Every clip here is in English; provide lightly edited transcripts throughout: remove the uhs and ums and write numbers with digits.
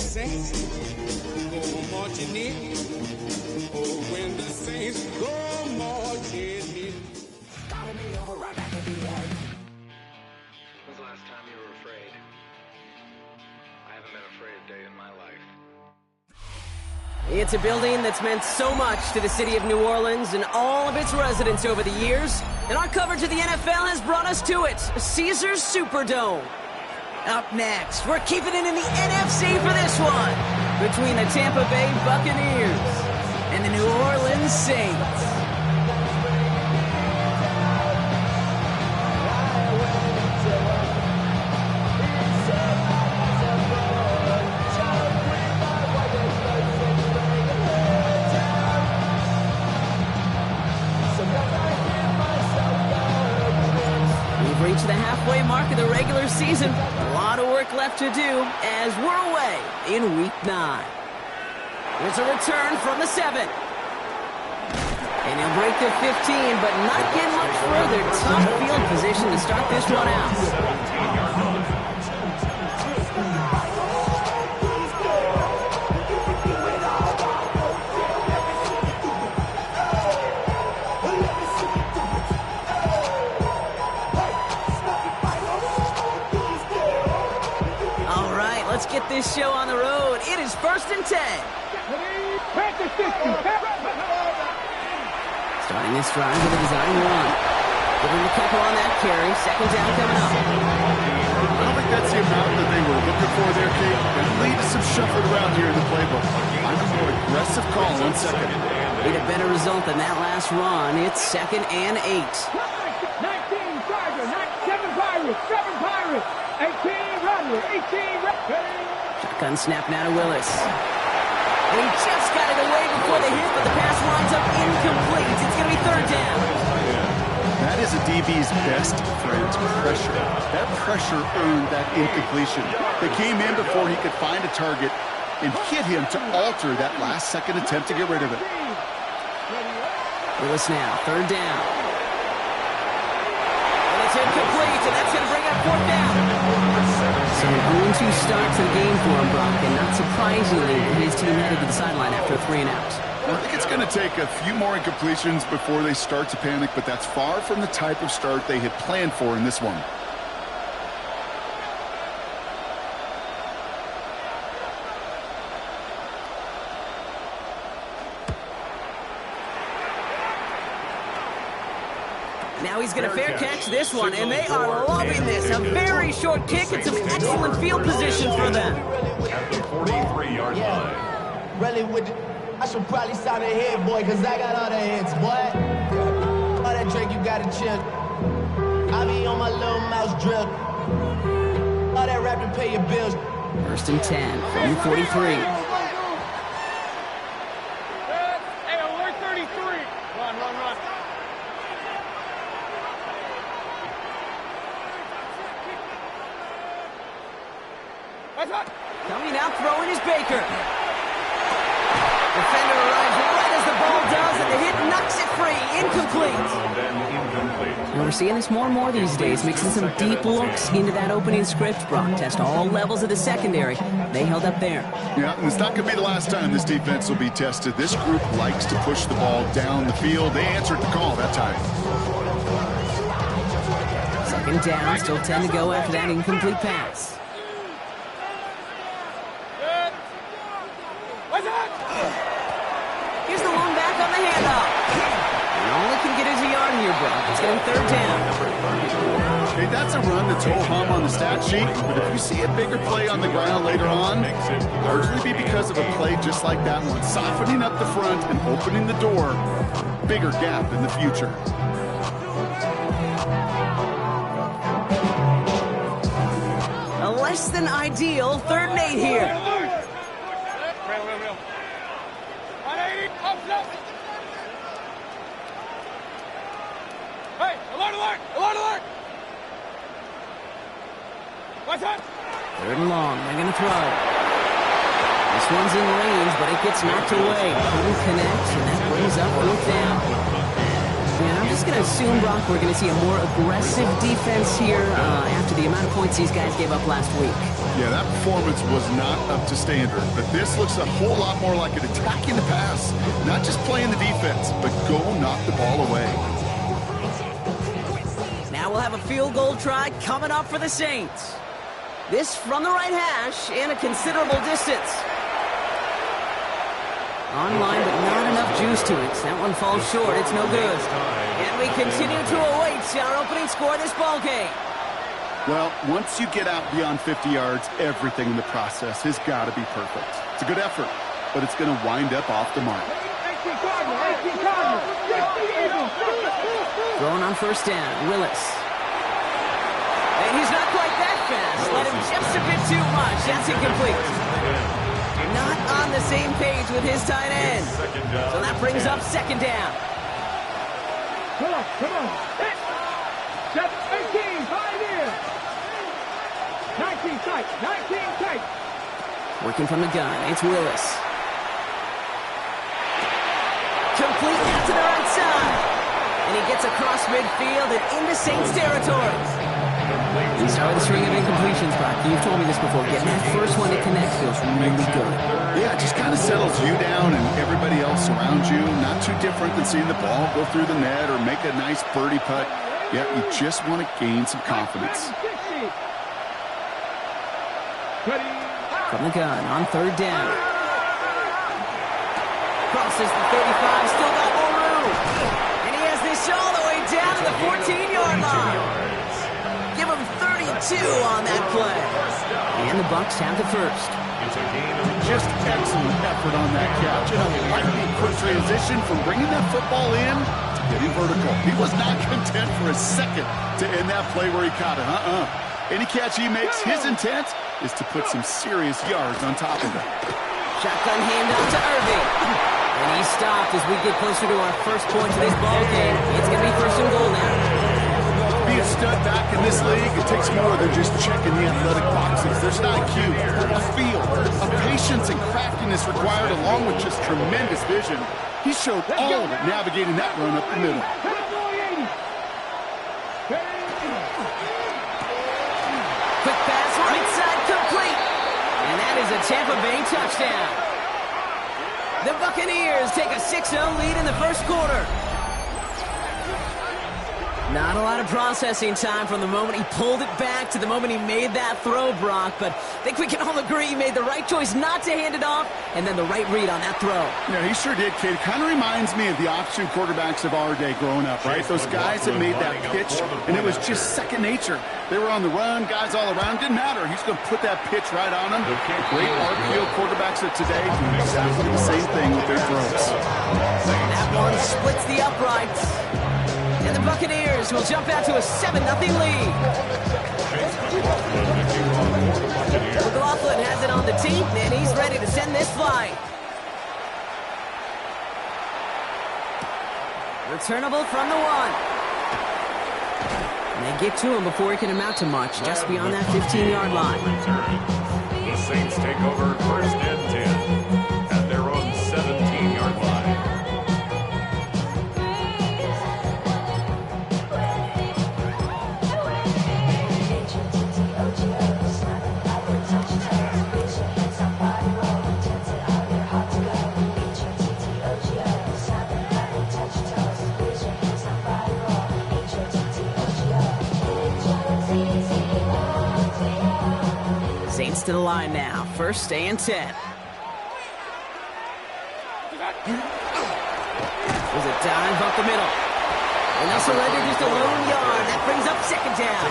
saints go marching in. Oh, when the saints go marching in. When's the last time you were afraid? I haven't been afraid a day in my life. It's a building that's meant so much to the city of New Orleans and all of its residents over the years. And our coverage of the NFL has brought us to it, Caesars Superdome. Up next, we're keeping it in the NFC for this one, between the Tampa Bay Buccaneers and the New Orleans Saints. Reach the halfway mark of the regular season. A lot of work left to do as we're away in Week 9. There's a return from the 7. And he'll break the 15, but not get much further. Tough field position to start this one out. Let's get this show on the road. It is 1st and 10. Starting this drive with a design run. Giving the couple on that carry. Second down coming up. I don't think that's the amount that they were looking for there, Kate. That lead is some shuffled around here in the playbook. I'm a more aggressive call on second. Need a better result than that last run. It's 2nd and 8. 19 Chargers, 7 Pirates, 7 Pirates, 18 Runners, 18 Runners. Shotgun snap now to Willis. And he just got it away before the hit, but the pass winds up incomplete. It's going to be 3rd down. That is a DB's best friend, pressure. That pressure earned that incompletion. They came in before he could find a target and hit him to alter that last-second attempt to get rid of it. Willis now, 3rd down. And it's incomplete, and that's going to bring up 4th down. So an 0-2 start to the game for him, Brock, and not surprisingly, his team headed to the sideline after a 3 and out. I think it's going to take a few more incompletions before they start to panic, but that's far from the type of start they had planned for in this one. Now he's going to fair catch this one, and they are loving this. A very short kick and some excellent field position for them. At the 43-yard line. Really I should probably sign a hit, boy, because I got all the hits, boy. All that drink, you got to chill. I be on my little mouse drill. All that rap to pay your bills. 1st and 10 from the 43. Hey, alert 33. Run. Coming out, throwing is Baker. Defender arrives right as the ball does, and the hit knocks it free. Incomplete. And we're seeing this more and more these days, mixing some deep looks into that opening script. Brock test all levels of the secondary. They held up there. Yeah, and it's not going to be the last time this defense will be tested. This group likes to push the ball down the field. They answered the call that time. 2nd down, still 10 to go after that incomplete pass. Here's the one back on the handoff. And all he can get is a yard here, Brock. It's going to be 3rd down. Hey, that's a run that's ho-hum on the stat sheet, but if you see a bigger play on the ground later on, largely be because of a play just like that one, softening up the front and opening the door, bigger gap in the future. A less than ideal 3rd and 8 here. Hey, alert! 3rd and long, they're going to throw. This one's in range, but it gets knocked away. Couldn't connect, and that brings up 4th down. Yeah, I'm just going to assume, Brock, we're going to see a more aggressive defense here after the amount of points these guys gave up last week. Yeah, that performance was not up to standard, but this looks a whole lot more like an attacking the pass. Not just playing the defense, but go knock the ball away. Now we'll have a field goal try coming up for the Saints. This from the right hash and a considerable distance. Online, but not enough juice to it. That one falls short. It's no good. And we continue to await our opening score of this ball game. Well, once you get out beyond 50 yards, everything in the process has got to be perfect. It's a good effort, but it's going to wind up off the mark. Throwing on first down, Willis. And he's not quite that fast. Let him just a bit too much. That's incomplete. Not on the same page with his tight end. So that brings up second down. Come on. 18, 5 in. 19 tight. Working from the gun, it's Willis. Complete out to the right side. And he gets across midfield and into Saints territory. We start with a string of incompletions, Brock. You've told me this before. Getting that first one to connect feels really good. Yeah, it just kind of settles you down and everybody else around you. Not too different than seeing the ball go through the net or make a nice birdie putt. Yeah, you just want to gain some confidence. From the gun on third down. Crosses the 35, still got more room. And he has this all the way down to the 14-yard line. Give him 32 on that play. And the Bucs have the first. Just excellent effort on that catch. And a lightning quick transition from bringing that football in to getting vertical. He was not content for a second to end that play where he caught it. Any catch he makes, his intent is to put some serious yards on top of it. Shotgun handoff to Irving. And he stopped as we get closer to our first point of this ball game. It's going to be first and goal now. Be a stud back in this league, it takes more than just checking the athletic boxes. There's an IQ, a feel, a patience and craftiness required along with just tremendous vision. He showed all of it navigating that run up the middle. Quick pass, right side complete. And that is a Tampa Bay touchdown. The Buccaneers take a 6-0 lead in the first quarter. Not a lot of processing time from the moment he pulled it back to the moment he made that throw, Brock. But I think we can all agree he made the right choice not to hand it off, and then the right read on that throw. Yeah, he sure did, kid. Kind of reminds me of the option quarterbacks of our day growing up, right? Those guys that made that pitch, and it was just second nature. They were on the run, guys all around. Didn't matter. He's going to put that pitch right on them. Great RPO quarterbacks of today do exactly the same thing with their throws. That one splits the uprights. And the Buccaneers will jump out to a 7-0 lead. McLaughlin has it on the tee, and he's ready to send this flight. Returnable from the one. And they get to him before he can amount to much, just beyond that 15-yard line. The Saints take over first and 10 at their own 17-yard line. Saints to the line now. First and 10. There's a dive up the middle. And they'll surrender just a lone yard. That brings up second down.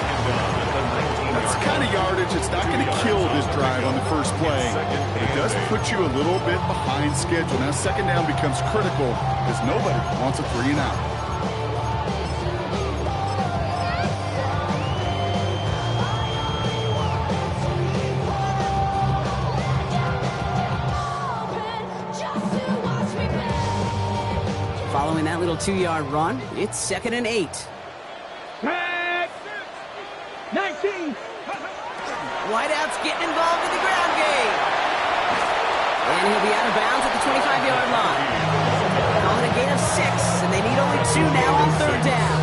That's the kind of yardage that's not going to kill this drive on the first play. But it does put you a little bit behind schedule. Now second down becomes critical because nobody wants a 3-and-out. Following that little 2-yard run, it's 2nd and 8. 19. Whiteout's getting involved in the ground game. And he'll be out of bounds at the 25-yard line. Calling a gain of 6, and they need only 2 2 now on 3rd down.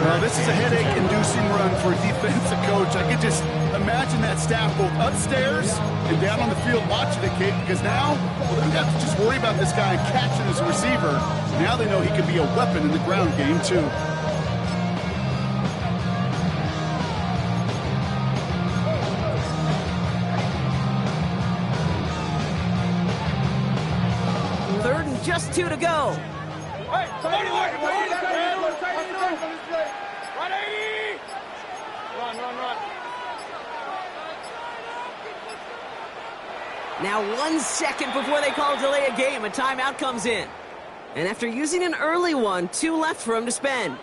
Well, this is a headache-inducing run for a defensive coach. I could just imagine that staff both upstairs and down on the field watching it, Kate, because now, well, they don't have to just worry about this guy catching his receiver. Now they know he can be a weapon in the ground game, too. Third and just 2 to go. Now 1 second before they call delay a game, a timeout comes in. And after using an early one, 2 left for him to spend.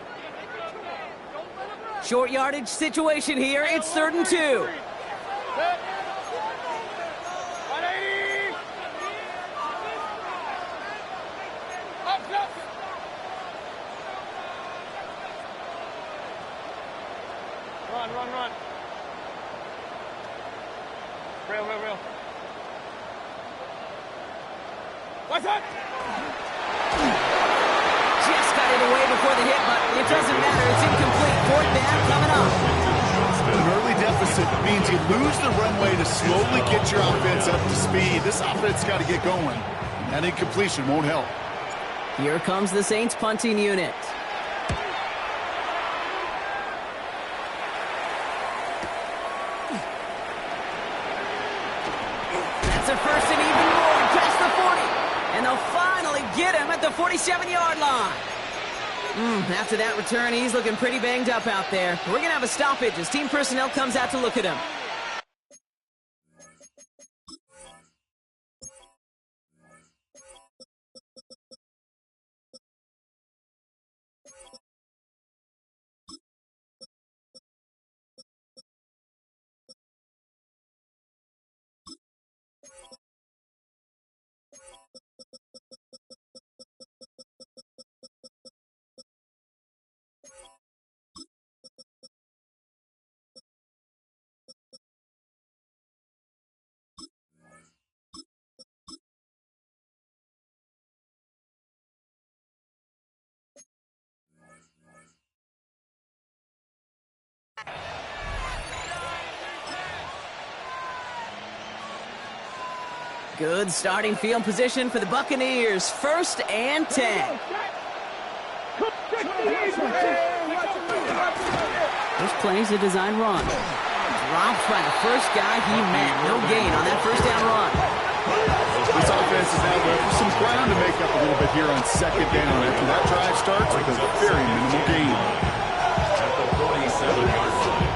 Short yardage situation here. It's 3rd and 2. Run. Real. What's up? Just got it away before the hit, but it doesn't matter. It's incomplete. 4th down coming up. An early deficit means you lose the runway to slowly get your offense up to speed. This offense got to get going. That incompletion won't help. Here comes the Saints punting unit. That's a first and even more past the 40. And they'll finally get him at the 47-yard line. After that return, he's looking pretty banged up out there. We're going to have a stoppage as team personnel comes out to look at him. Good starting field position for the Buccaneers. 1st and 10. This play's a design run. Dropped by the first guy he met. No gain on that 1st down run. This offense is now there for some ground to make up a little bit here on 2nd down. After that drive starts with a very minimal gain. At the 47-yard line.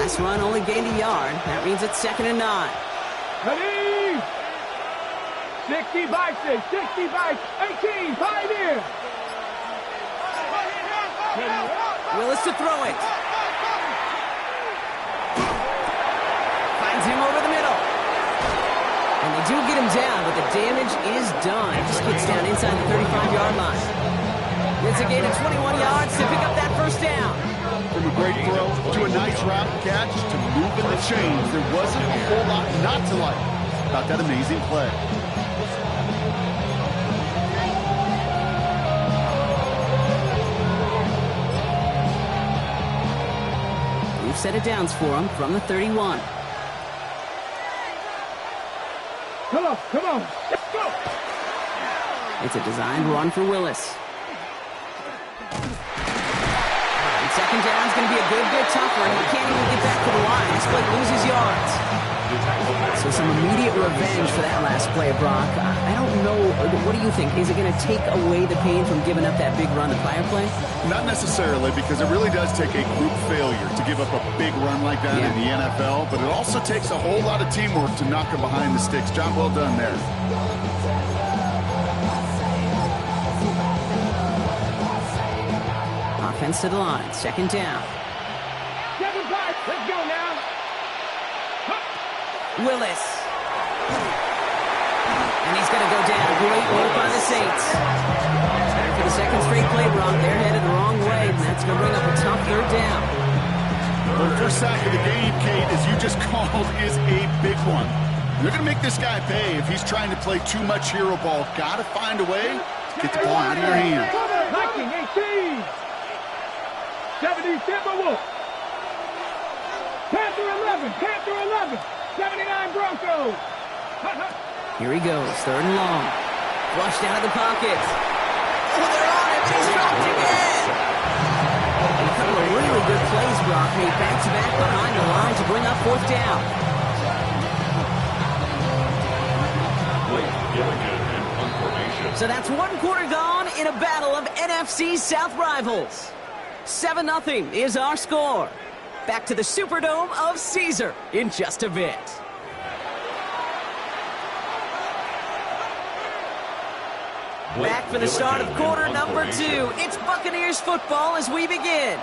Last run only gained a yard. That means it's 2nd and 9. Ready? 60 by 6, 60 by 18, 5 in. Willis to throw it. Finds him over the middle. And they do get him down, but the damage is done. He just gets down inside the 35-yard line. It's a gain of 21 yards to pick up that 1st down. From a great throw to a nice route catch to moving the chains, there wasn't a whole lot not to like about that amazing play. We've set it downs for him from the 31. Come on. Let's go. It's a designed run for Willis. 2nd down is going to be a good bit tougher, and he can't even get back to the line. This play loses yards. So some immediate revenge for that last play, Brock. I don't know. What do you think? Is it going to take away the pain from giving up that big run the prior play? Not necessarily, because it really does take a group failure to give up a big run like that in the NFL, but it also takes a whole lot of teamwork to knock him behind the sticks. Job well done there. Offense to the line. 2nd down. 7-5. Let's go now. Willis. And he's going to go down. Great work by the Saints. play, Brock. They're headed the wrong way, and that's going to bring up a tough third down. Well, the first sack of the game, Kate, as you just called, is a big one. They're going to make this guy pay if he's trying to play too much hero ball. Got to find a way to get the ball out of your hand. 1918. 70 Timberwolves. Panther 11. Panther 11. 79 Broncos. Here he goes, third and long. Flushed out of the pocket. Oh, they're on it. He's dropped again. And a couple of really good plays, Brock, made back-to-back behind the line to bring up fourth down. So that's one quarter gone in a battle of NFC South rivals. 7-0 is our score. Back to the Superdome of Caesar in just a bit. Back for the start of quarter number 2. It's Buccaneers football as we begin.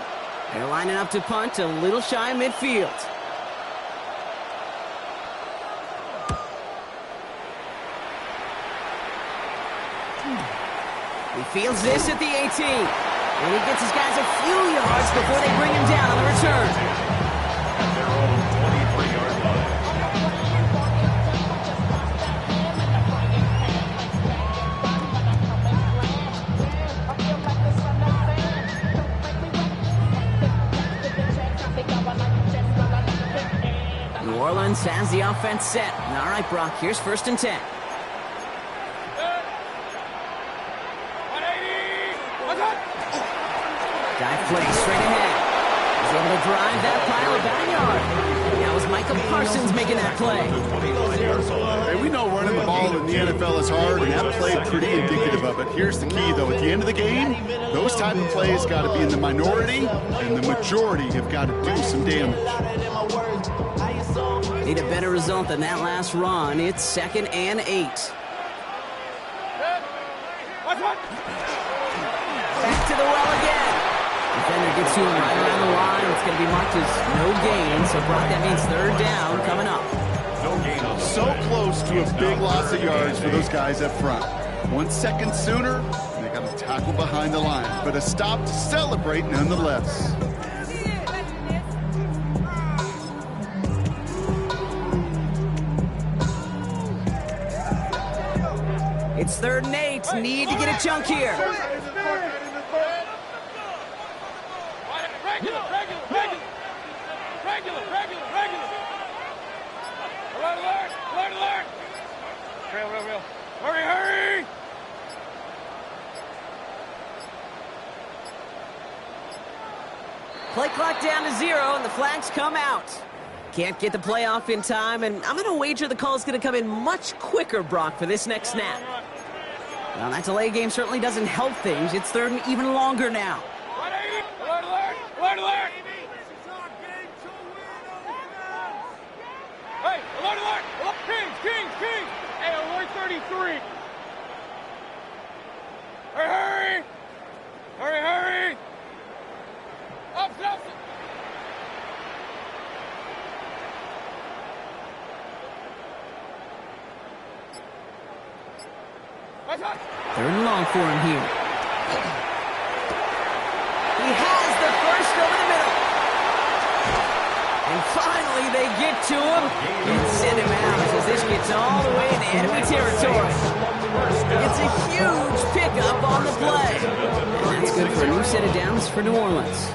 They're lining up to punt a little shy of midfield. He fields this at the 18. And he gets his guys a few yards before they bring him down on the return. At their own 23-yard line. New Orleans has the offense set. All right, Brock, here's 1st and 10. Dive play straight ahead. He's able to drive that pile of backyard. That was Micah Parsons making that play. Hey, we know running the ball in the NFL is hard, and that play pretty indicative of it. Here's the key, though. At the end of the game, those type of plays got to be in the minority, and the majority have got to do some damage. Need a better result than that last run. It's 2nd and 8. Back to the well again. Defender gets to him right around the line. It's going to be marked as no gain. So, Brock, that means 3rd down coming up. No gain on the So close to a big loss of yards for those guys up front. 1 second sooner, they got a tackle behind the line. But a stop to celebrate nonetheless. It's 3rd and 8. Need to get a chunk here. Real. Hurry! Play clock down to 0, and the flags come out. Can't get the play off in time, and I'm going to wager the call's going to come in much quicker, Brock, for this next snap. Well, that delay game certainly doesn't help things. It's 3rd and even longer now. Alert! Hey, alert! Kings! Hey, alert 33. Hurry! Up. Third and long for him here. He has the first over the middle. And finally they get to him and send him out as this gets all the way into enemy territory. It's a huge pickup on the play. And that's good for a new set of downs for New Orleans.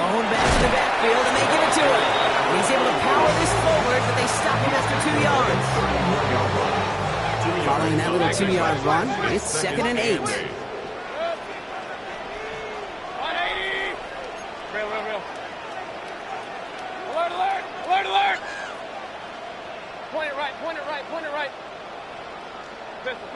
Going back to the backfield and they get it to him. He's able to power this forward, but they stop him after 2 yards. Following that little 2-yard run, it's 2nd and 8. Real. Alert! Point it right. Pistol.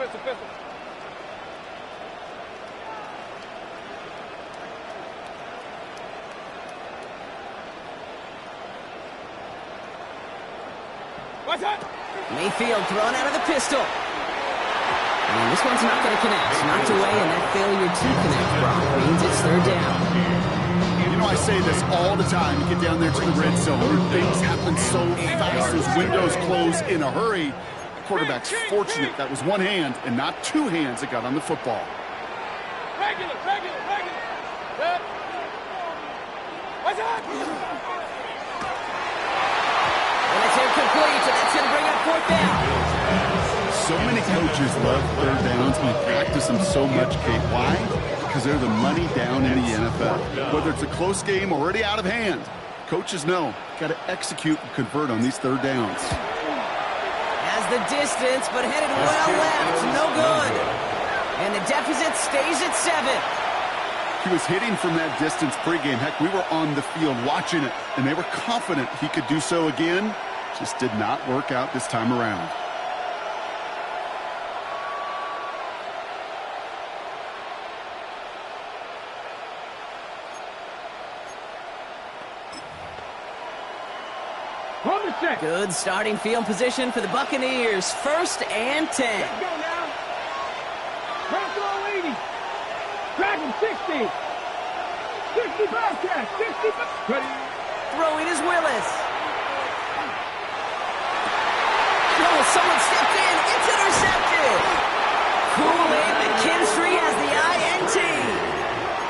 Mayfield thrown out of the pistol. And this one's not going to connect. Knocked away, and that failure to connect, Brock, means it's 3rd down. You know, I say this all the time. You get down there to the red zone, things happen so fast, those windows close in a hurry. quarterback's fortunate that was one hand and not two hands that got on the football. Regular. Good. What's up? And it's incomplete, and that's going to bring up fourth down. So many coaches love third downs and practice them so much, Kate. Why? Because they're the money down in the NFL. Whether it's a close game already out of hand, coaches know got to execute and convert on these third downs. Has the distance, but headed well left. No good. And the deficit stays at 7. He was hitting from that distance pregame. Heck, we were on the field watching it, and they were confident he could do so again. Just did not work out this time around. Good starting field position for the Buccaneers. 1st and 10. Let's go now. Cross all 80. Drag him 60. 65 catch. 65. Ready. Throwing is Willis. Oh, someone stepped in. It's intercepted. Kool-Aid McKinstry has the INT.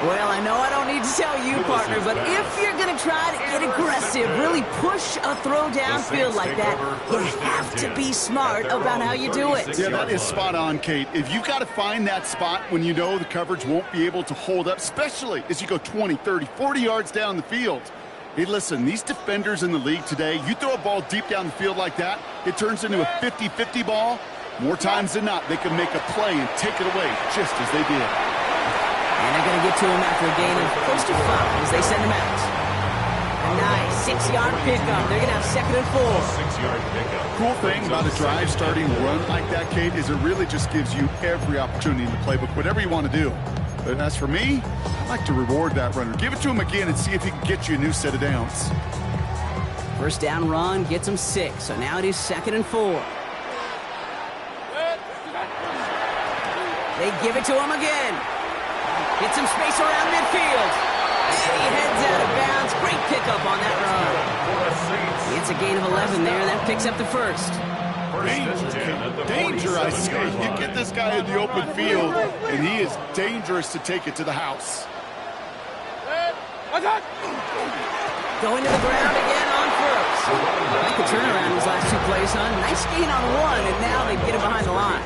Well, I know I don't need to tell you, partner, but if you're going to try to get aggressive, really push a throw downfield like that, you have to be smart about how you do it. Yeah, that is spot on, Kate. If you've got to find that spot when you know the coverage won't be able to hold up, especially as you go 20, 30, 40 yards down the field. Hey, listen, these defenders in the league today, you throw a ball deep down the field like that, it turns into a 50-50 ball. More times than not, they can make a play and take it away just as they did. And they're going to get to him after a gain of close to 5 as they send him out. A nice 6-yard pickup. They're going to have 2nd and 4. 6-yard pickup. Cool thing about a drive starting run like that, Kate, is it really just gives you every opportunity in the playbook, whatever you want to do. But as for me, I like to reward that runner. Give it to him again and see if he can get you a new set of downs. 1st down run gets him 6. So now it is 2nd and 4. They give it to him again. Get some space around midfield. And he heads out of bounds. Great pickup on that run. It's a gain of 11 there. That picks up the 1st. Danger, I say. You get this guy in the open field, and he is dangerous to take it to the house. Going to the ground again on 1st. I like the turnaround his last 2 plays, son. Nice gain on 1, and now they get it behind the line.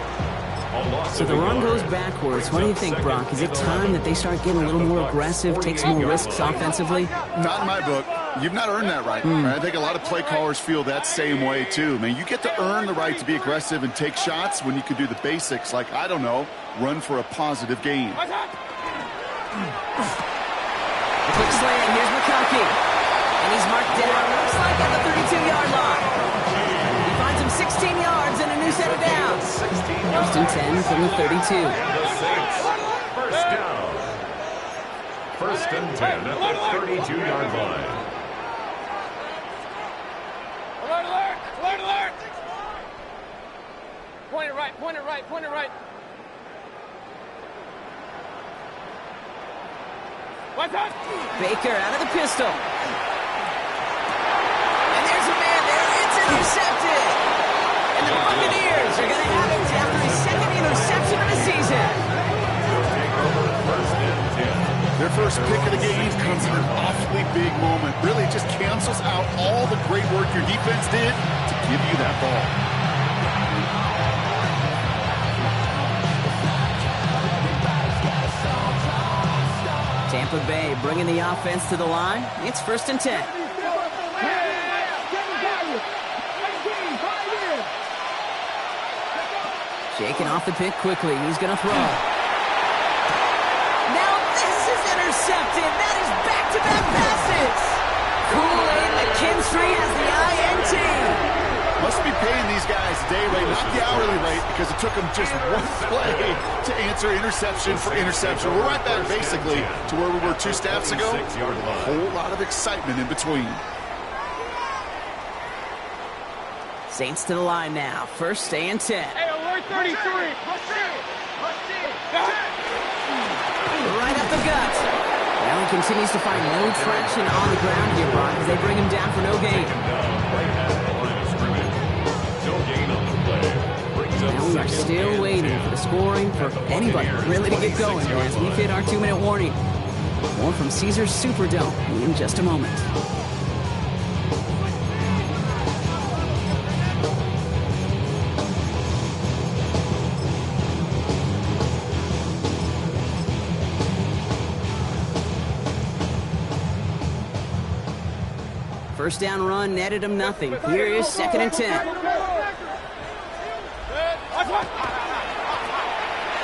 So the run goes backwards. What do you think, Brock? Is it time that they start getting a little more aggressive, take some more risks offensively? Not in my book. You've not earned that right. I think a lot of play callers feel that same way, too. Man, you get to earn the right to be aggressive and take shots when you can do the basics, like, I don't know, run for a positive gain. A quick slant. Here's McConkey. And he's marked down, looks like at the 32-yard line. He finds him 16 yards and a new set of downs. 1st and 10 from the 32. The Saints, 1st down. 1st and 10 at the 32-yard line. Alert, alert! Alert, alert! Point it right, point it right, point it right. What's up? Baker out of the pistol. And there's a man there. It's intercepted. And the Buccaneers are going to have it after his 2nd interception of the season. Their first pick of the game comes in an awfully big moment. Really, it just cancels out all the great work your defense did to give you that ball. Tampa Bay bringing the offense to the line. It's 1st and 10. Shaking off the pick quickly. He's going to throw. Now this is intercepted. That is back-to-back passes. Kool-Aid McKinstry has the INT. Must be paying these guys a day rate, not the hourly rate, because it took them just one play to answer interception for interception. We're right back basically to where we were 2 snaps ago, with a whole lot of excitement in between. Saints to the line now. 1st and 10. Hey, alert 33. Right up the gut. Well, he continues to find no traction on the ground here, Brock, as they bring him down for no gain. Right at the line of scrimmage. No gain on the play. are still waiting for the scoring for anybody really to get going as we've hit our 2-minute warning. More from Caesars Superdome in just a moment. First down run netted him nothing. Here is 2nd and 10.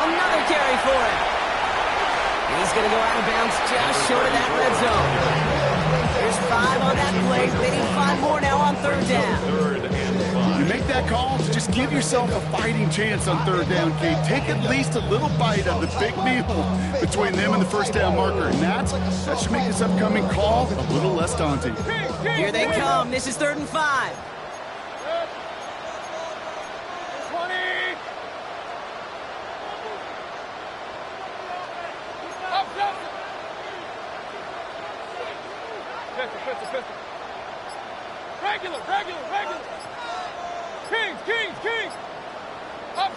Another carry for him. He's going to go out of bounds just short of that red zone. There's 5 on that play. They need 5 more now on 3rd down. You make that call to just give yourself a fighting chance on 3rd down, Kate. Take at least a little bite of the big meal between them and the first down marker. And that should make this upcoming call a little less daunting. Here they come. This is 3rd and 5. 20. Up. Pistol. Regular. Kings. Up.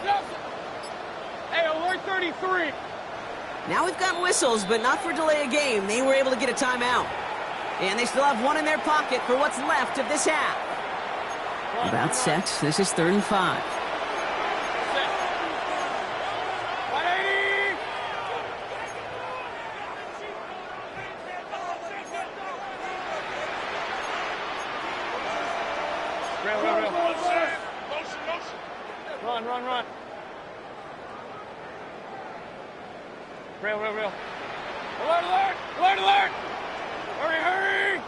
Hey, alert 33. Now we've got whistles, but not for delay of game. They were able to get a timeout. And they still have 1 in their pocket for what's left of this half. About set. This is 3rd and 5. 180. Real. Run. Real. Alert. Hurry.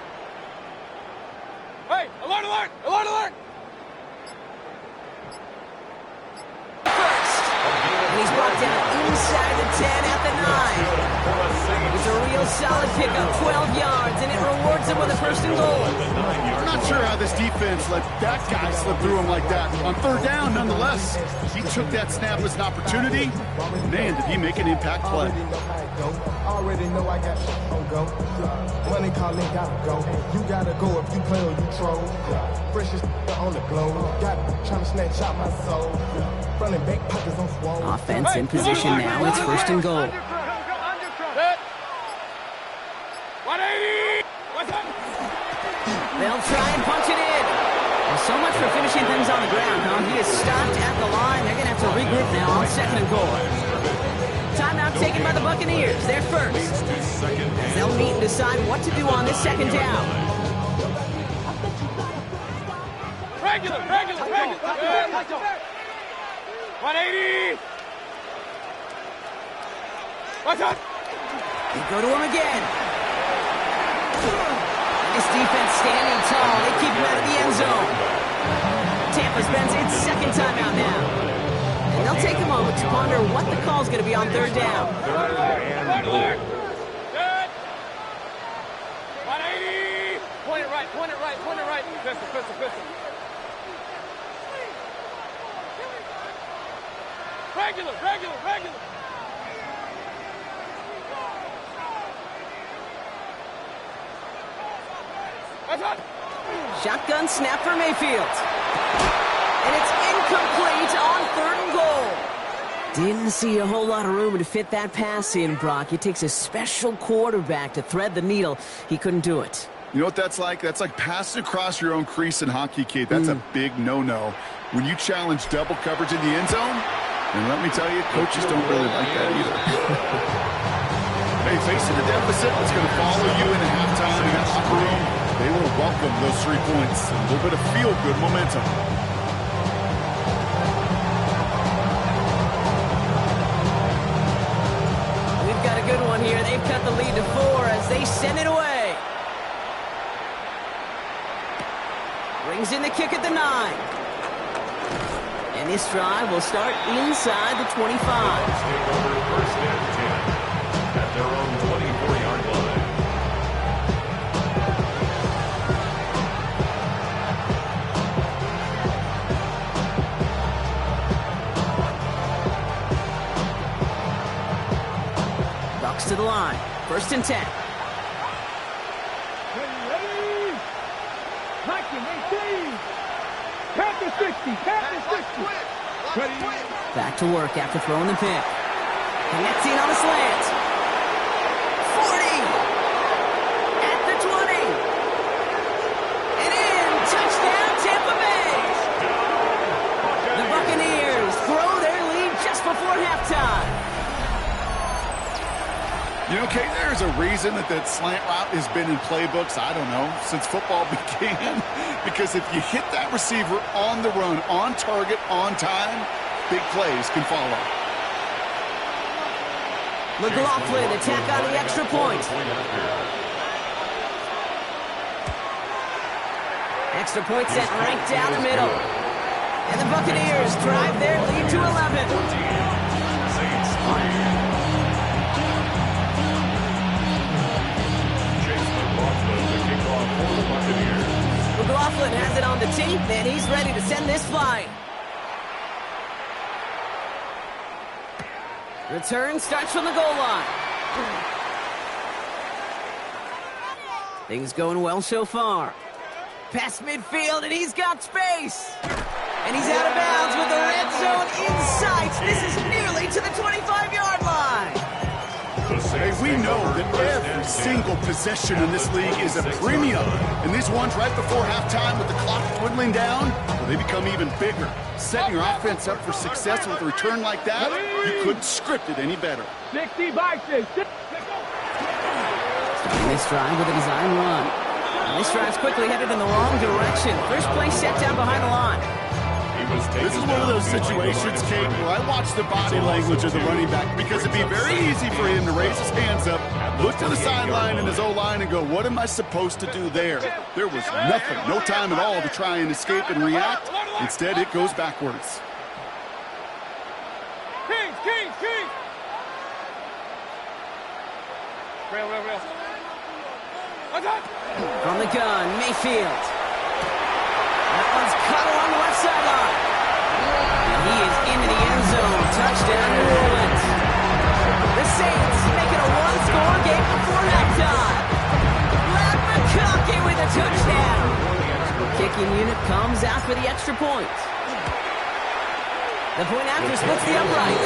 Hey, alert. First. And he's brought down inside the 10 at the 9. It's a real solid pickup, 12 yards, and it rewards him with a 1st and goal. I'm not sure how this defense let that guy slip through him like that. On 3rd down, nonetheless, he took that snap as an opportunity. Man, did he make an impact play. Already know I got shit on go. Money calling, gotta go. You gotta go if you play or you troll. Precious on the globe. Got trying to snatch out my soul. Running back pockets on swole. Offense in position now. It's 1st and goal. 180. They'll try and punch it in. Well, so much for finishing things on the ground, huh? He is stopped at the line. They're going to have to regroup now on 2nd and goal. Timeout taken by the Buccaneers. They're first. As they'll meet and decide what to do on this 2nd down. Regular. 180. Watch out. They go to him again. This defense standing tall. They keep him out of the end zone. Tampa spends its 2nd timeout now. And they'll take a moment to ponder what the call's going to be on 3rd down. 180. Point it right. Pistol. Regular. Shotgun snap for Mayfield. And it's incomplete on 3rd and goal. Didn't see a whole lot of room to fit that pass in, Brock. It takes a special quarterback to thread the needle. He couldn't do it. You know what that's like? That's like passing across your own crease in hockey, Kate. That's a big no-no. When you challenge double coverage in the end zone, and let me tell you, coaches don't really like that either. Hey, facing the deficit, it's going to follow you into halftime in that locker room. They will welcome those 3 points. A little bit of feel-good momentum. We've got a good one here. They've cut the lead to 4 as they send it away. Brings in the kick at the 9. And this drive will start inside the 25. Take over 1st and 10 at their own 24-yard line. Bucs to the line. 1st and 10. Ready. Hacking 18. Past the 60. Ready. Back to work after throwing the pick. Connecting on a slant. 40. At the 20. And in. Touchdown, Tampa Bay. The Buccaneers grow their lead just before halftime. You know, Kate, there's a reason that slant route has been in playbooks, I don't know, since football began. Because if you hit that receiver on the run, on target, on time, big plays can follow. McLaughlin attack on the extra point. Extra point set right down the middle. And the Buccaneers drive their lead to 11. McLaughlin has it on the tee, and he's ready to send this flying. Return starts from the goal line. Things going well so far. Past midfield, and he's got space. And he's out of bounds with the red zone in sight. This is nearly to the 25-yard line. Hey, we know that every single possession in this league is a premium. And these ones right before halftime with the clock dwindling down, well, they become even bigger. Setting your offense up for success with a return like that, you couldn't script it any better. 60 by 6. Starting this drive with a design run. And this drive's quickly headed in the wrong direction. First play set down behind the line. This is one of those situations, Kate, where I watch the body language of the running back because it'd be very easy for him to raise his hands up, look to the sideline and his O-line and go, what am I supposed to do there? There was nothing, no time at all to try and escape and react. Instead, it goes backwards. Kings! Real. From the gun, Mayfield. That one's cut along the left sideline. And he is into the end zone. Touchdown, New Orleans. The Saints make it a one-score game before halftime. Matt McConkey with a touchdown. Kicking unit comes out for the extra point. The point after splits the upright.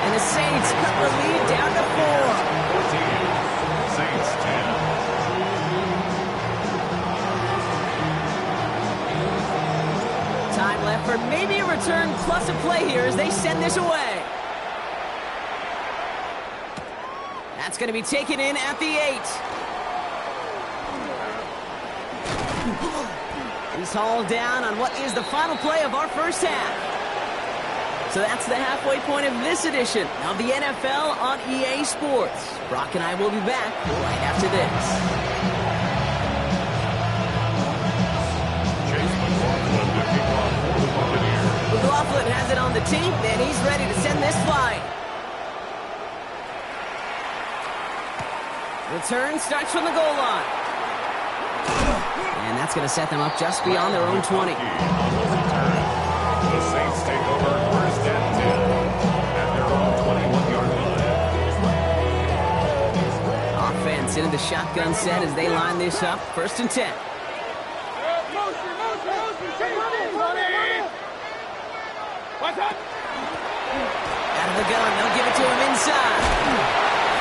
And the Saints cut the lead down to 4. Saints 10. Time left for maybe a return plus a play here as they send this away. That's going to be taken in at the 8. He's hauled down on what is the final play of our first half. So that's the halfway point of this edition of the NFL on EA Sports. Brock and I will be back right after this. McLaughlin has it on the tee, and he's ready to send this flying. Return starts from the goal line. And that's going to set them up just beyond their own 20. The Saints take over first and 10 at their own 21-yard line. Offense into the shotgun set as they line this up. First and 10. What's up? Out of the gun, they'll give it to him inside.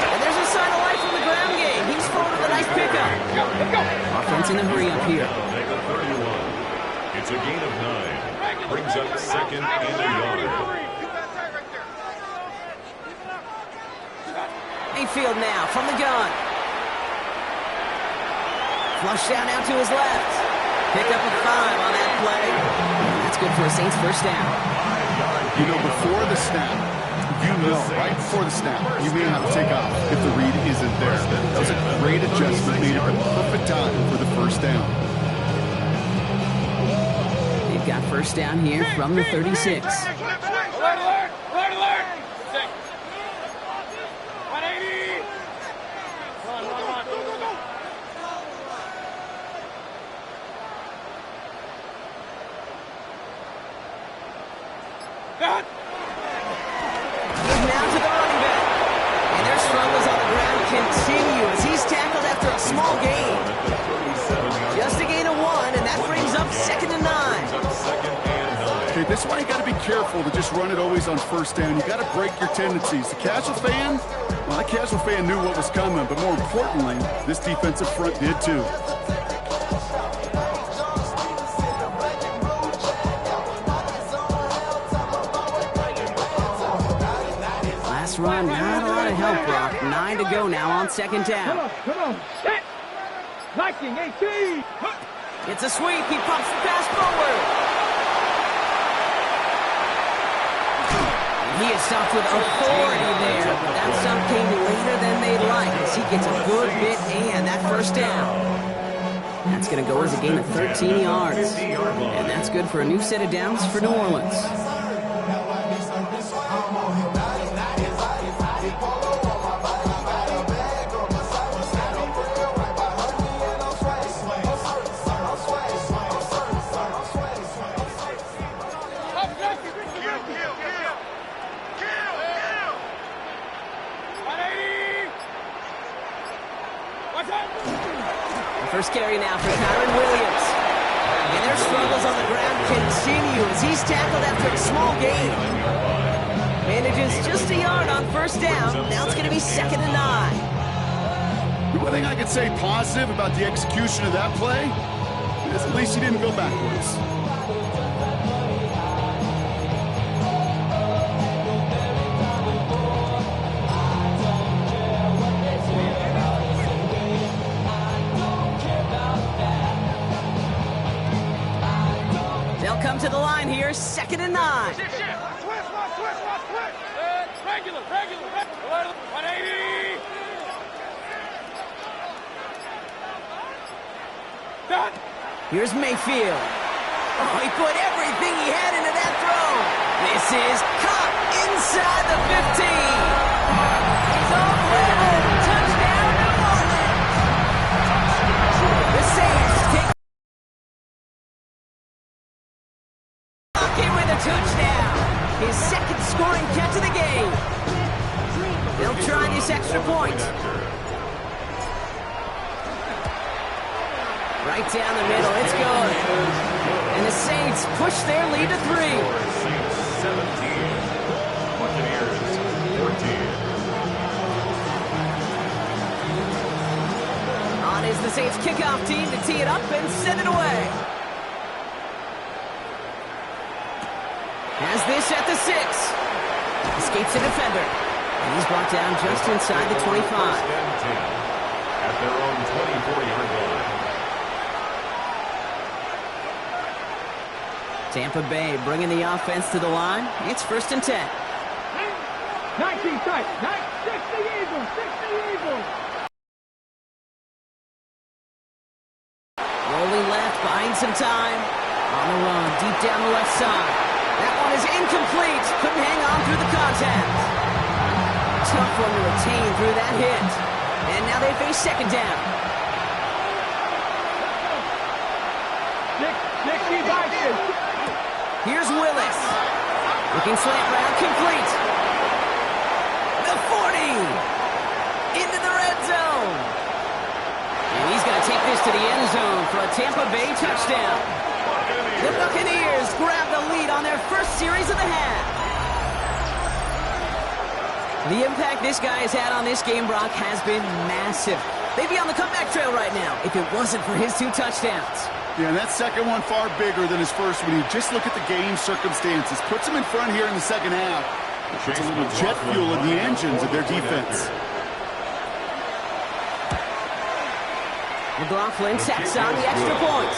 And there's a sign of life from the ground game. He's forward with a nice pickup. Let's go. Offense in the hurry up here. It's a gain of 9. Brings up second and a yard. Mayfield now from the gun. Flush down out to his left. Pick up a 5 on that play. That's good for a Saints first down. You know, before the snap, right before the snap, you may have to take off if the read isn't there. That was a great adjustment, made it the perfect time for the first down. They've got first down here from the 36. Alert! 180! Run. Got! Now to the running back. And their struggles on the ground continue as he's tackled after a small gain. Just a gain of 1, and that brings up second and 9. Okay, This is why you got to be careful to just run it always on first down. You got to break your tendencies. The casual fan, well, that casual fan knew what was coming, but more importantly, this defensive front did too. Last run, not a lot of help, Brock. 9 to go now on second down. Come on, set. 19-18. It's a sweep. He pumps the pass forward. He is stopped with authority there, but that stop came later than they'd like as he gets a good bit and that first down. That's going to go as a gain of 13 yards. And that's good for a new set of downs for New Orleans. First carry now for Kyron Williams. And their struggles on the ground continue as he's tackled after a small gain. Manages just a yard on first down. Now it's going to be 2nd and 9. One thing I could say positive about the execution of that play is at least he didn't go backwards. Come to the line here, 2nd and 9. Switch. Regular. 180. Done. Here's Mayfield. Oh, he put everything he had into that throw. This is caught inside the 15. He's off level. Touchdown, New Orleans. The Saints take with a touchdown. His second scoring catch of the game. They'll try this extra point. Right down the middle, it's good. And the Saints push their lead to 3. Saints 17, Buccaneers 14. On is the Saints kickoff team to tee it up and send it away. Has this at the 6. Escapes the defender. And he's brought down just inside the 25. At their own 24-yard line. Tampa Bay bringing the offense to the line. It's 1st and 10. 19 tight. 60 Eagles. Rolling left, buying some time. On the run, deep down the left side. That one is incomplete. Couldn't hang on through the contact. Tough one to retain through that hit. And now they face 2nd down. 60 Vikings. Here's Willis. Looking slant route, complete. The 40. Into the red zone. And he's going to take this to the end zone for a Tampa Bay touchdown. The Buccaneers grab the lead on their first series of the half. The impact this guy has had on this game, Brock, has been massive. They'd be on the comeback trail right now if it wasn't for his 2 touchdowns. Yeah, and that second one far bigger than his first one. You just look at the game circumstances. Puts them in front here in the second half. Puts a little jet fuel in the engines of their defense. McLaughlin tacks on the extra point.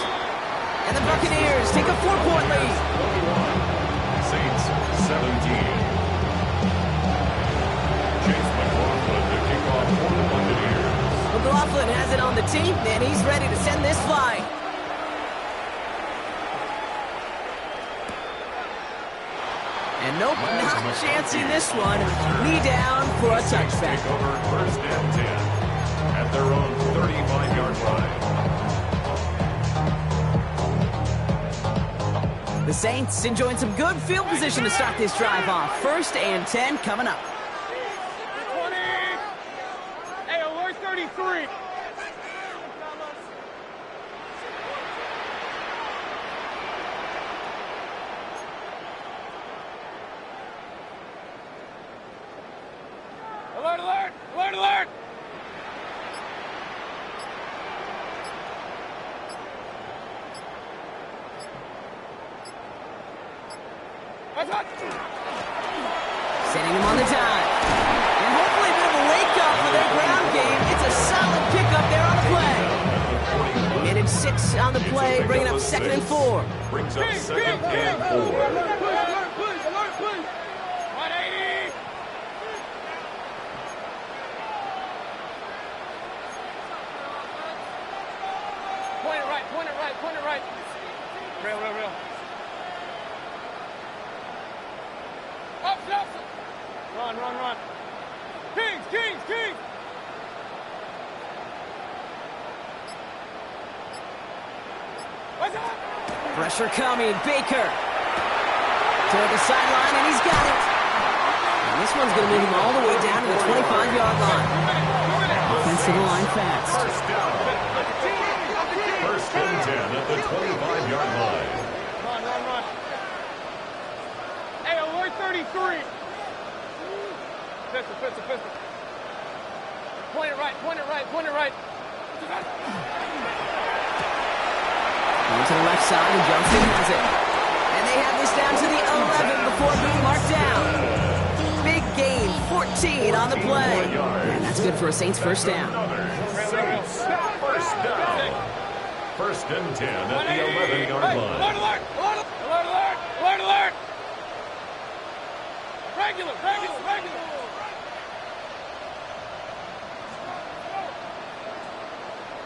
And the Buccaneers take a 4-point lead. Saints 17. Chase McLaughlin to kick off for the Buccaneers. McLaughlin has it on the team, and he's ready to send this flying. And nope, not chancing this one. Knee down for a touchback. Take over 1st and 10 at their own 35-yard line. The Saints enjoying some good field position to start this drive off. 1st and 10 coming up. 20. Hey, where's 33? Alert, alert! Alert, alert! Setting him on the dime. And hopefully a bit of a wake-up for their ground game. It's a solid pickup there on the play. Minute 6 on the play, bringing up 2nd and 4. Brings up 2nd and 4. Alert, please! Alert, please! 180! Point it right, point it right, point it right. Real. Up. Run. Kings! What's up? Pressure coming. Baker. Toward the sideline, and he's got it. And this one's going to move him all the way down to the 25-yard line. Offensive line fast. First down. 1st and 10 at the 25-yard line. Run. Hey, alert 33. Pistol. Point it right. Going to the left side, and Johnson has it. And they have this down to the 11 before being marked down. Big gain, 14 on the play. And that's good for a Saints first down. Saints first down. 1st and 10 at the 11-yard line. Alert! Regular.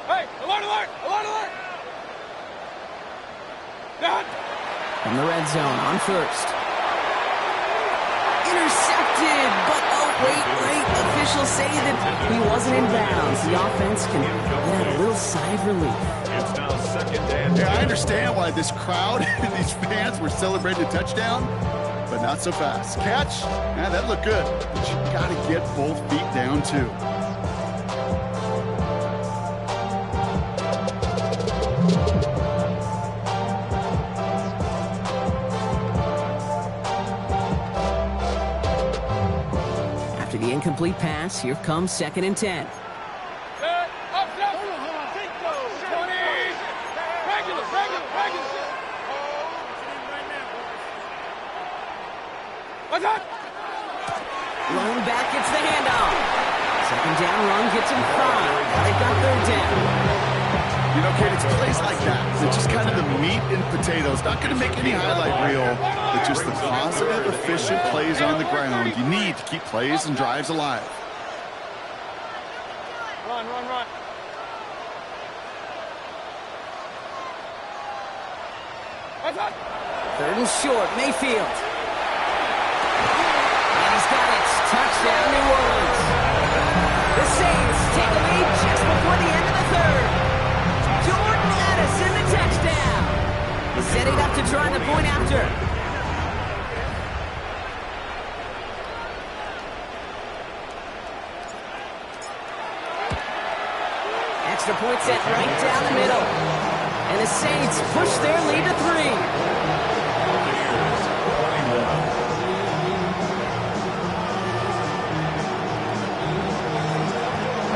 Hey, alert! Down. From the red zone on first. Intercepted, but wait. Officials say that he wasn't in bounds. The offense can let a little sigh of relief. It's now 2nd and 10. Yeah, I understand why this crowd and these fans were celebrating a touchdown, but not so fast. Catch? Yeah, that looked good. But you got to get both feet down, too. After the incomplete pass, here comes 2nd and 10. Up. 20. Regular. What's up? Lone back gets the handoff. 2nd down run gets him 5. Now they've got 3rd down. You know, Kate, it's plays like that. It's just kind of the meat and potatoes. Not going to make any highlight reel, but just the positive, efficient plays on the ground. You need to keep plays and drives alive. Run. What's up? 3rd and short, Mayfield. And he's got it. Touchdown, New Orleans. The Saints take a lead just before the end of the 3rd. Jordan Addison, the touchdown. Setting up to try the point after. Extra point set right down the middle. And the Saints push their lead to 3.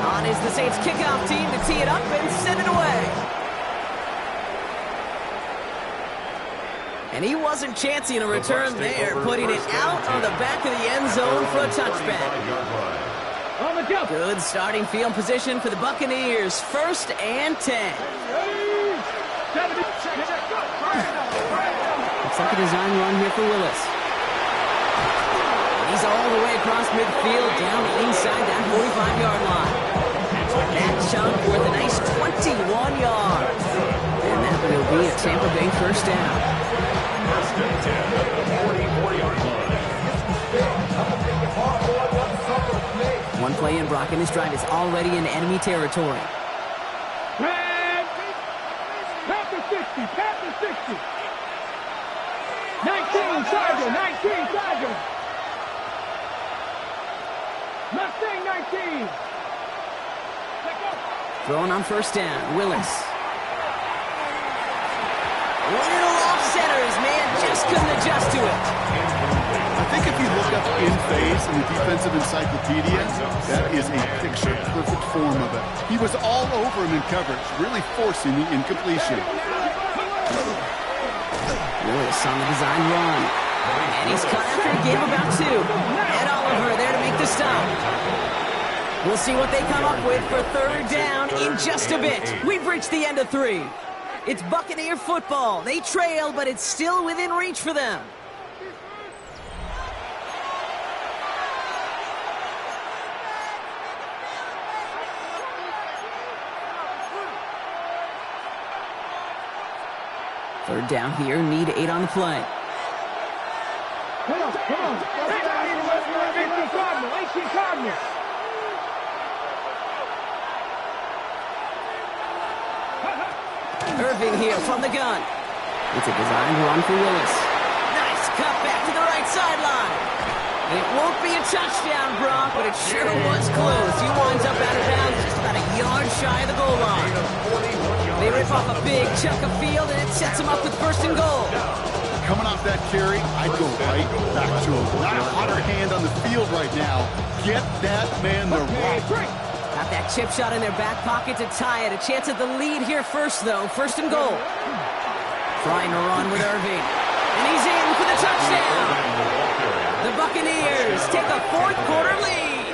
On is the Saints kickoff team to tee it up and send it away. And he wasn't chancing a return there, putting it out on the back of the end zone for a touchback. Good starting field position for the Buccaneers. 1st and 10. Looks like a design run here for Willis. He's all the way across midfield, down inside that 45-yard line. That chunk worth a nice 21 yards. And that will be a Tampa Bay first down. 1st and 10 at the 44-yard line. One play in, Brock, and this drive is already in enemy territory. Pass to 60. 19, Sergeant. Mustang 19. Throwing on 1st down, Willis. Little off center, his man just couldn't adjust to it. I think if you look up in plays in the defensive encyclopedia, that is a picture-perfect form of it. He was all over him in coverage, really forcing the incompletion. Lewis on the design run. And he's cut after a game about 2. Ed Oliver there to make the stop. We'll see what they come up with for third down in just a bit. We've reached the end of 3. It's Buccaneer football. They trail, but it's still within reach for them. Third down here, need 8 on the play. Come on. Cardinal. Irving here from the gun. It's a designed run for Willis. Nice cut back to the right sideline. It won't be a touchdown, Brock, but it sure was close. He winds up out of bounds just about a yard shy of the goal line. They rip off a big chunk of field, and it sets them up with 1st and goal. Coming off that carry, I'd go right back to him. Not a hotter hand on the field right now. Get that man the rock. Got that chip shot in their back pocket to tie it. A chance at the lead here first, though. 1st and goal. Trying to run with Irving. And he's in for the touchdown. The Buccaneers take a 4th quarter lead.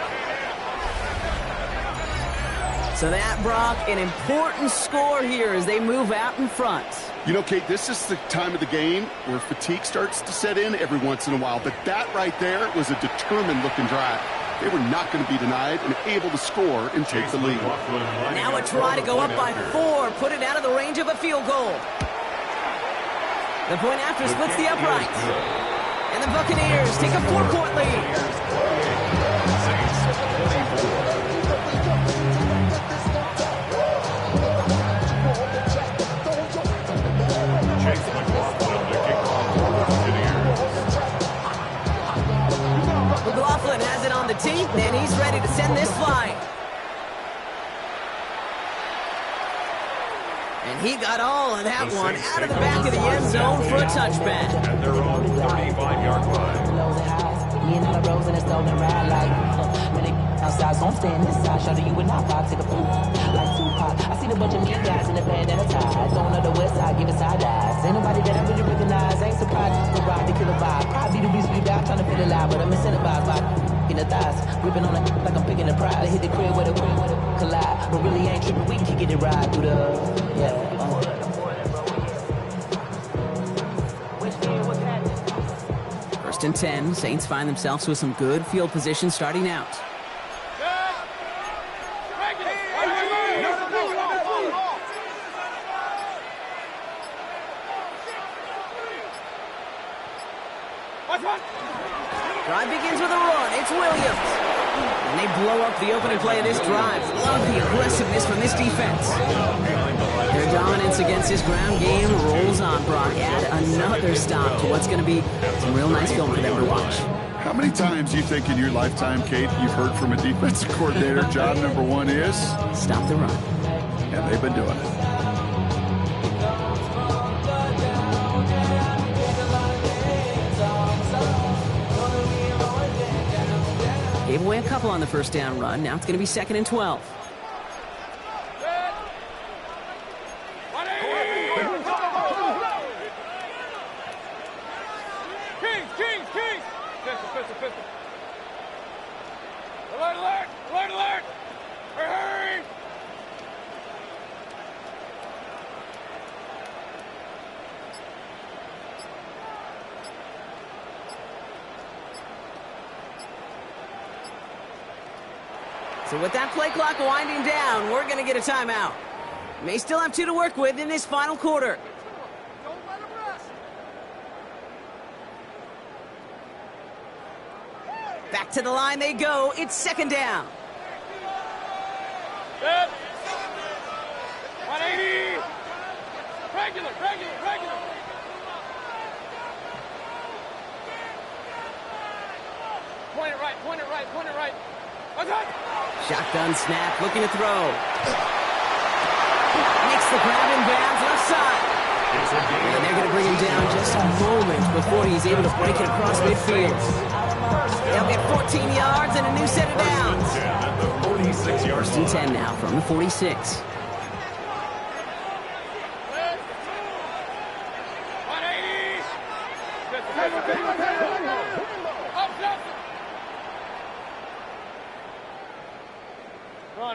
So that, Brock, an important score here as they move out in front. You know, Kate, this is the time of the game where fatigue starts to set in every once in a while. But that right there was a determined-looking drive. They were not going to be denied and able to score and take the lead. Now a try to go up by 4, put it out of the range of a field goal. The point after splits the uprights. And the Buccaneers take a 4-point lead. McLaughlin has it on the tee, and he's ready to send this flying. And he got all of that one out of the back of the end zone for a touchback. At their own 35-yard line. Outside, so I'm staying inside. Show you and I pop, take a fool like Tupac. I see a bunch of mean guys in the band and a tie. Throwing on the west side, give it side eyes. Ain't nobody that I really recognize. Ain't surprised to ride the killer vibe. Probably the reason we die, trying to feel alive, but I'm incentivized by in the thighs. Ripping on it like I'm picking a prize. Hit the crib with a collide, but really ain't tripping. We can get it right through the First and 10, Saints find themselves with some good field position starting out. Drive begins with a run. It's Williams. And they blow up the opening play of this drive. Love the aggressiveness from this defense. Their dominance against this ground game rolls on, Brock. Add another stop to what's going to be some real nice film for them to watch. How many times do you think in your lifetime, Kate, you've heard from a defensive coordinator, job number 1 is? Stop the run. And they've been doing it. Gave away a couple on the first down run. Now it's going to be 2nd and 12. Kings! Pistol. Alert! Hurry! So with that play clock winding down, we're going to get a timeout. May still have 2 to work with in this final quarter. Don't let him rest. Back to the line they go. It's 2nd down. Good. 180. Regular. Point it right. Shotgun snap, looking to throw. Makes the grab in bounds, left side. And they're going to bring him down just a moment before he's able to break it across midfield. They'll get 14 yards and a new set of downs. At the 46-yard First and 10 now from the 46.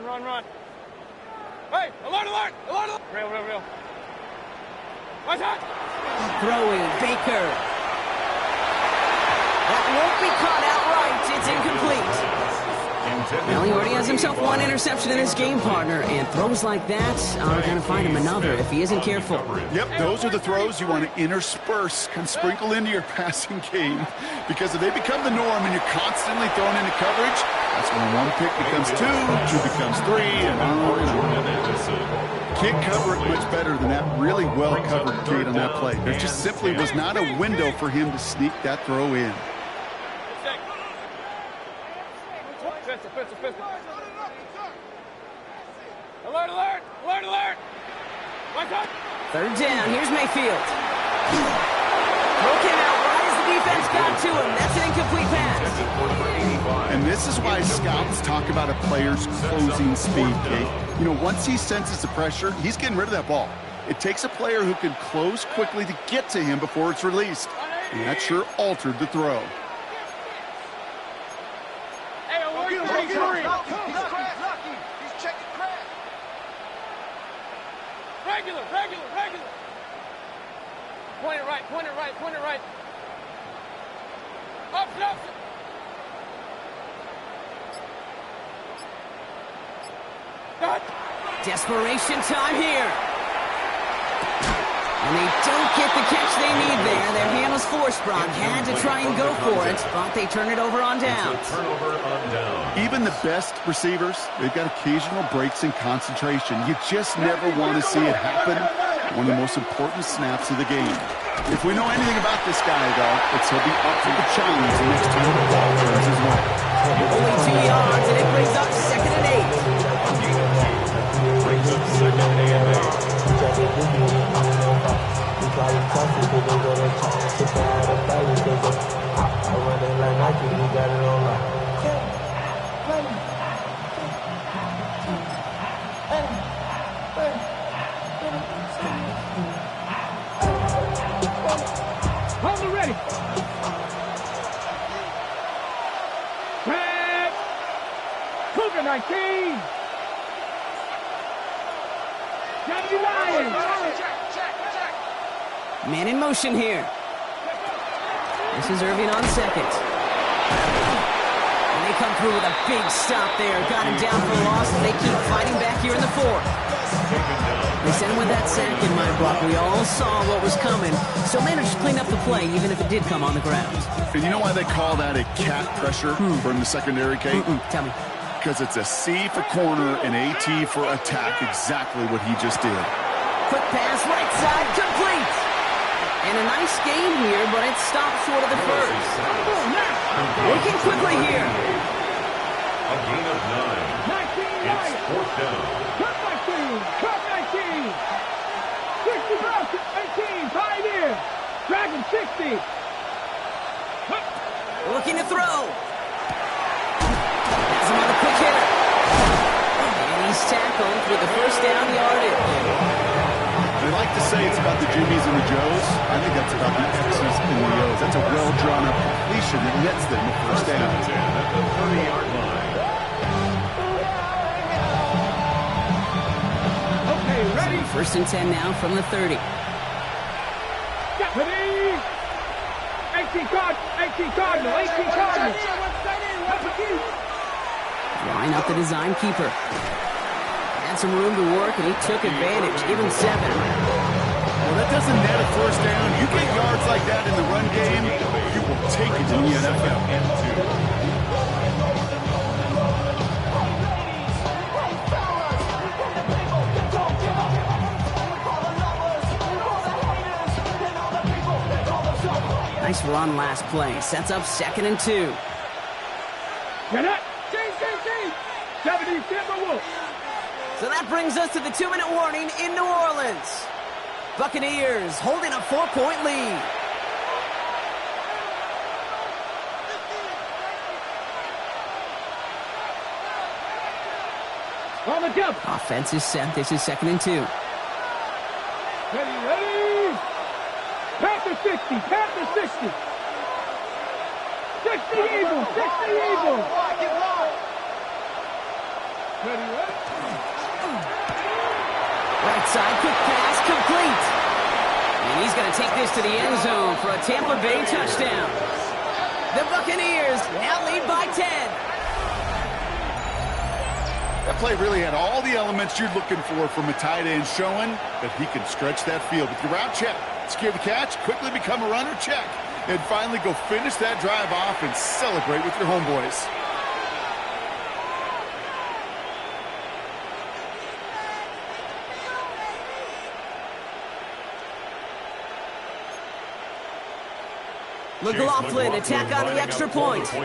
Run. Hey, alert! Real. Watch out! Throwing, Baker. That won't be caught outright. It's incomplete. Well, he already has himself one interception in his game, partner, and throws like that are going to find him another if he isn't careful. Yep, those are the throws you want to intersperse and sprinkle into your passing game, because if they become the norm and you're constantly thrown into coverage, that's when one pick becomes two becomes three, and on and on. Can't cover it much better than that really well-covered kid on that play. There just simply was not a window for him to sneak that throw in. Pistol. Alert! Watch out! Third down. Here's Mayfield. Broke him out right as the defense got to him. That's an incomplete pass. And this is why scouts talk about a player's closing speed, Kate. You know, once he senses the pressure, he's getting rid of that ball. It takes a player who can close quickly to get to him before it's released. And that sure altered the throw. Regular. Point it right. Up. Desperation time here. And they don't get the catch they need there. Their hand was forced, Brock. Had to try and go for it, but they turn it over on downs. Even the best receivers, they've got occasional breaks in concentration. You just never want to see it happen. One of the most important snaps of the game. If we know anything about this guy, though, it's he'll be up for the challenge next time the ball turns his way. Only 2 yards, and it brings up 2nd and 8. Brings up 2nd and 8. Hold it ready. Red. Cougar 19. Johnny Lions. Man in motion here. This is Irving on second. And they come through with a big stop there. Got him down for a loss, and they keep fighting back here in the fourth. They sent him with that sack in my block. We all saw what was coming, so managed to clean up the play, even if it did come on the ground. And you know why they call that a cat pressure from the secondary, Kate? Tell me. Because it's a C for corner and AT for attack, exactly what he just did. Quick pass, right side, complete. And a nice game here, but it stopped short of the first. Working quickly here. A gain of 9. It's 4th down. Cut 19. 60 bucks, 18, Pioneer. Dragon 60. Looking to throw. That's another quick hitter. And he's tackled with the first down yardage. They like to say it's about the Jimmies and the Joes. I think that's about the X's and the O's. That's a well-drawn-up completion that nets them the first down. At the 30-yard line. Okay, ready? First and 10 now from the 30. Ready? 18 Cardinal. Drawing up the design keeper. Had some room to work, and he took advantage. Give him 7. Well, that doesn't net a first down. You get yards like that in the run game, you will take it in the NFL. Nice run last play. Sets up 2nd and 2. Get up. 70 Timberwolves. So that brings us to the 2-minute warning in New Orleans. Buccaneers holding a 4-point lead. On the jump. Offense is set. This is 2nd and 2. Ready. Panther 60. Panther 60. 60 Eagles. 60 Eagles. Ready. Right side, quick pass, complete. And he's going to take this to the end zone for a Tampa Bay touchdown. The Buccaneers now lead by 10. That play really had all the elements you're looking for from a tight end, showing that he can stretch that field with your route check, secure the catch, quickly become a runner check, and finally go finish that drive off and celebrate with your homeboys. McLaughlin attack on the extra point. He's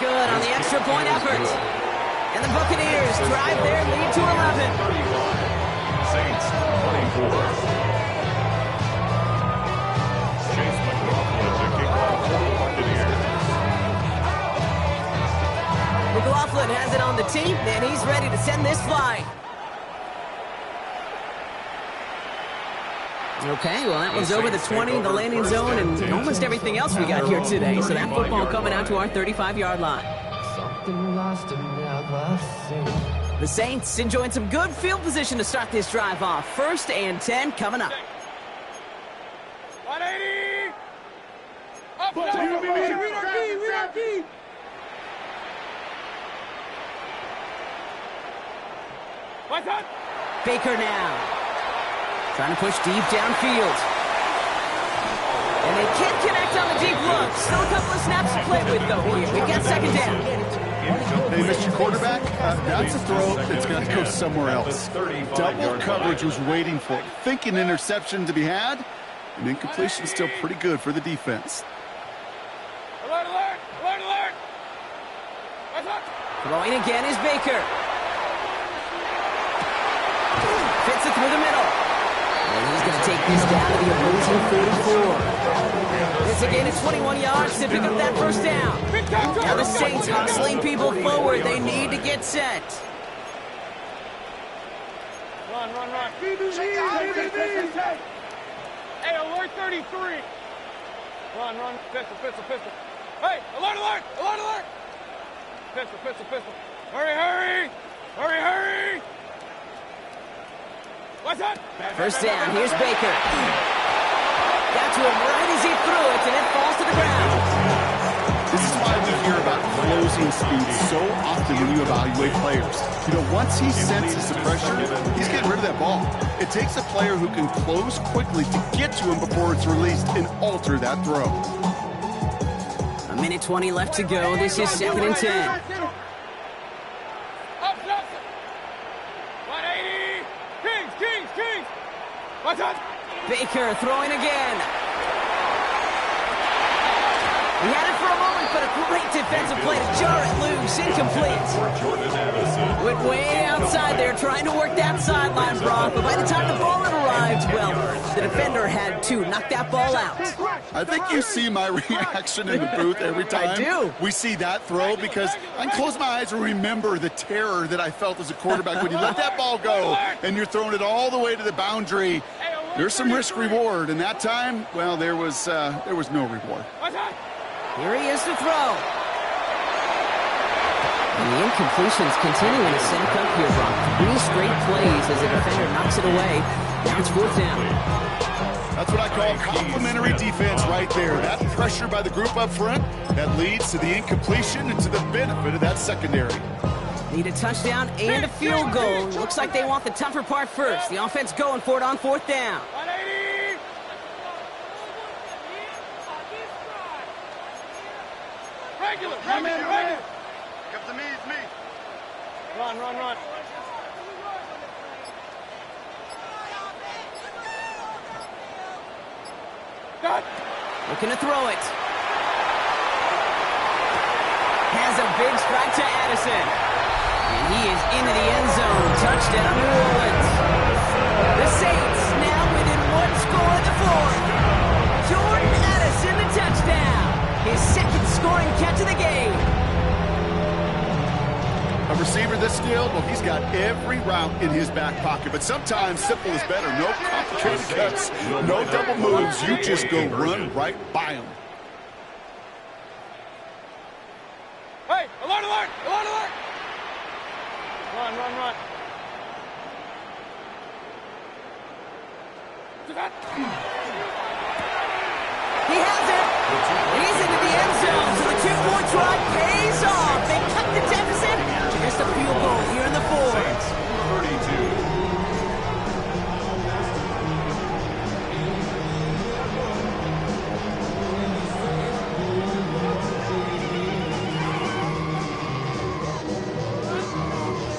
good on the extra point effort. And the Buccaneers drive their lead to 11. Saints 24. Chase McLaughlin to kick off for the Buccaneers. McLaughlin has it on the tee, and he's ready to send this flying. Okay, well, that one's over the 20, the landing zone, and almost everything else we got here today. So that football coming out to our 35-yard line. The Saints enjoying some good field position to start this drive off. 1st and 10 coming up. 180. Up. Read our key. What's up? Baker now. Trying to push deep downfield. And they can't connect on the deep look. Still a couple of snaps to play with, though, here. We've got 2nd down. Hey, Mr. Quarterback, that's a throw that's going to go somewhere else. Double coverage was waiting for it. Thinking interception to be had, and incompletion still pretty good for the defense. Alert. What's up? Throwing again is Baker. Fits it through the middle. And he's going to take this down to the opposing 44. This again is 21 yards to pick up that 1st down. Now the Saints hustling people forward. They need to get set. Run. Hey, alert 33. Run. Pistol. Hey, alert. Pistol. Hurry. What's up? 1st down, here's Baker. Got to him right as he threw it, and it falls to the ground. This is why we hear about closing speed so often when you evaluate players. You know, once he senses the pressure, he's getting rid of that ball. It takes a player who can close quickly to get to him before it's released and alter that throw. 1:20 left to go. This is 2nd and 10. Kings! What's up? Baker throwing again. He had it for a moment, but a great defensive play to jar it loose. Incomplete. Went way outside there, trying to work that sideline, Brock. But by the time the ball had arrived, well, the defender had to knock that ball out. I think you see my reaction in the booth every time I do. we see that throw, because I can close my eyes and remember the terror that I felt as a quarterback when you let that ball go and you're throwing it all the way to the boundary. There's some risk-reward, and that time, well, there was no reward. Here he is to throw. And the incompletions continuing to stack up here, Brock. 3 straight plays as the defender knocks it away. Now it's 4th down. That's what I call complimentary defense right there. That pressure by the group up front, that leads to the incompletion and to the benefit of that secondary. Need a touchdown and a field goal. Looks like they want the tougher part first. The offense going for it on 4th down. 180. Regular. Come to me, it's me. Run. Got. Looking to throw it. Has a big strike to Addison. And he is into the end zone. Touchdown, New Orleans. The Saints now within 1 score of the 4th. Jordan Addison, the touchdown. His 2nd scoring catch of the game. field, well, he's got every route in his back pocket. But sometimes simple is better. No complicated cuts, no double moves. You just go run right by him. Hey, alert, alert, alert, alert! Run, run, run. He has it. He's into the end zone, so the two-point try pays off. They cut the deficit. Just a field goal here in the fourth.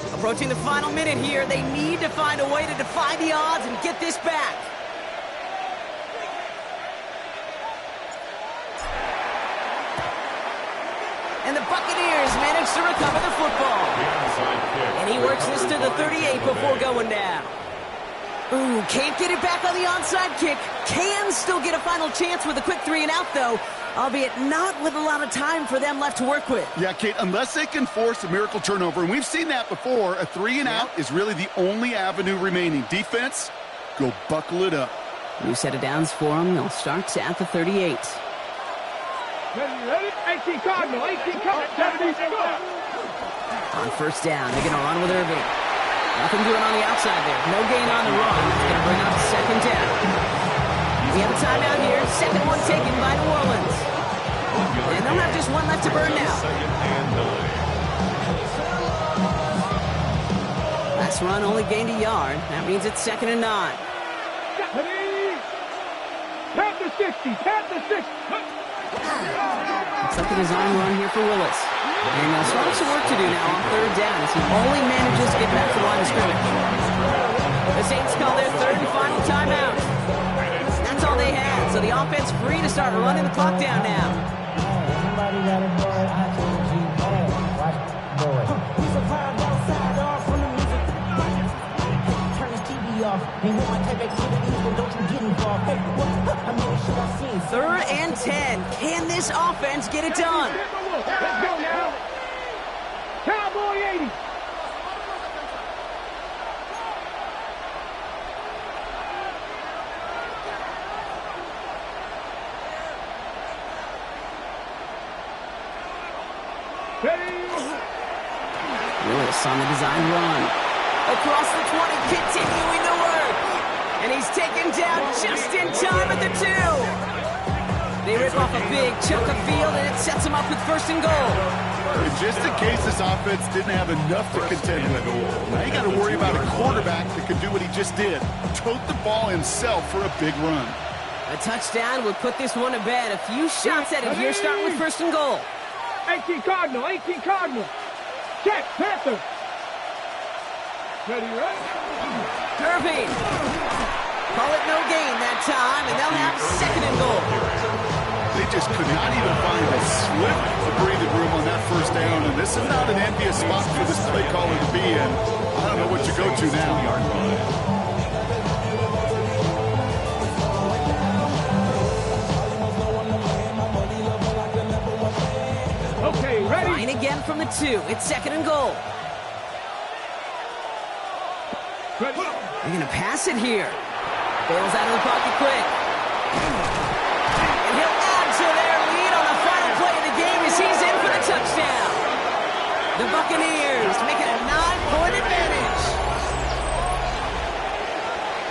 32. Approaching the final minute here, they need to find a way to defy the odds and get this back. And the Buccaneers manage to recover the football. And he works this to the 38 before going down. Ooh, can't get it back on the onside kick. Can still get a final chance with a quick 3-and-out, though, albeit not with a lot of time for them left to work with. Yeah, Kate, unless they can force a miracle turnover, and we've seen that before, a 3-and-out is really the only avenue remaining. Defense, go buckle it up. New set of downs for them. They'll start at the 38. Ready? 18 Cardinal, 18 Cardinal, 70, go! On first down, they're going to run with Irving. Nothing doing on the outside there. No gain on the run. It's going to bring up second down. We have a timeout here. Second one taken by New Orleans. And they'll have just one left to burn now. Last run only gained a yard. That means it's 2nd and 9. Tap the 60, tap the 60. Looks like a design run here for Willis. And they'll start some work to do now on third down as he only manages to get back to the line of scrimmage. The Saints call their third and final timeout. That's all they had, so the offense free to start running the clock down now. Third and 10. Can this offense get it done? Let's go now. Cowboy 80. Willis on the design run. Across the 20, continuing to work. And he's taken down just in time at the 2. They rip off a big chunk of field, and it sets them up with 1st and goal. And just in case this offense didn't have enough to contend with, now you got to worry about a quarterback that could do what he just did. Tote the ball himself for a big run. A touchdown will put this one to bed. A few shots at it here, starting with 1st and goal. 18 Cardinal, 18 Cardinal. Check, Panther. Ready, right? Irving. Call it no gain that time, and they'll have 2nd and goal. They just could not even find a slip of breathing room on that first down, and this is not an envious spot for this play caller to be in. I don't know what you go to now. Okay, ready? Line again from the 2. It's 2nd and goal. Ready. They're going to pass it here. Bails out of the pocket quick. And he'll add to their lead on the final play of the game as he's in for the touchdown. The Buccaneers making a 9-point advantage.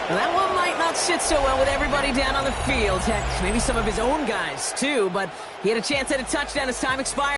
Well, that one might not sit so well with everybody down on the field. Heck, maybe some of his own guys too, but he had a chance at a touchdown as time expired.